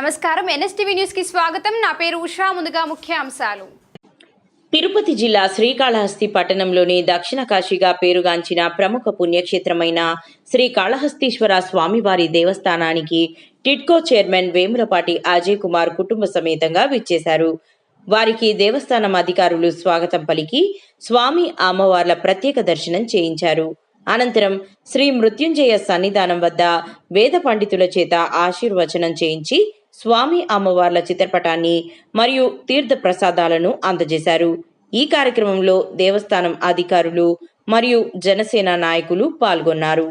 నమస్కారం NSTV news కి స్వాగతం. నా పేరు ఉషా. ముందుగా ముఖ్యాంశాలు. తిరుపతి జిల్లా శ్రీకాళహస్తి పట్టణంలోని దక్షిణ కాశీగా పేరుగాంచిన ప్రముఖ పుణ్యక్షేత్రమైన శ్రీకాళహస్తీశ్వర స్వామివారి దేవస్థానానికి టిడ్కో చైర్మన్ వేములపాటి అజయ్ కుమార్ కుటుంబ సమేతంగా విచ్చేశారు. వారికి దేవస్థానం అధికారులు స్వాగతం పలికి స్వామి అమ్మవార్ల ప్రత్యేక దర్శనం చేయించారు. అనంతరం శ్రీ మృత్యుంజయ సన్నిధానం వద్ద వేద పండితుల చేత ఆశీర్వచనం చేయించి స్వామి అమ్మవార్ల చిత్రపటాన్ని మరియు తీర్థ ప్రసాదాలను అందజేశారు. ఈ కార్యక్రమంలో దేవస్థానం అధికారులు మరియు జనసేన నాయకులు పాల్గొన్నారు.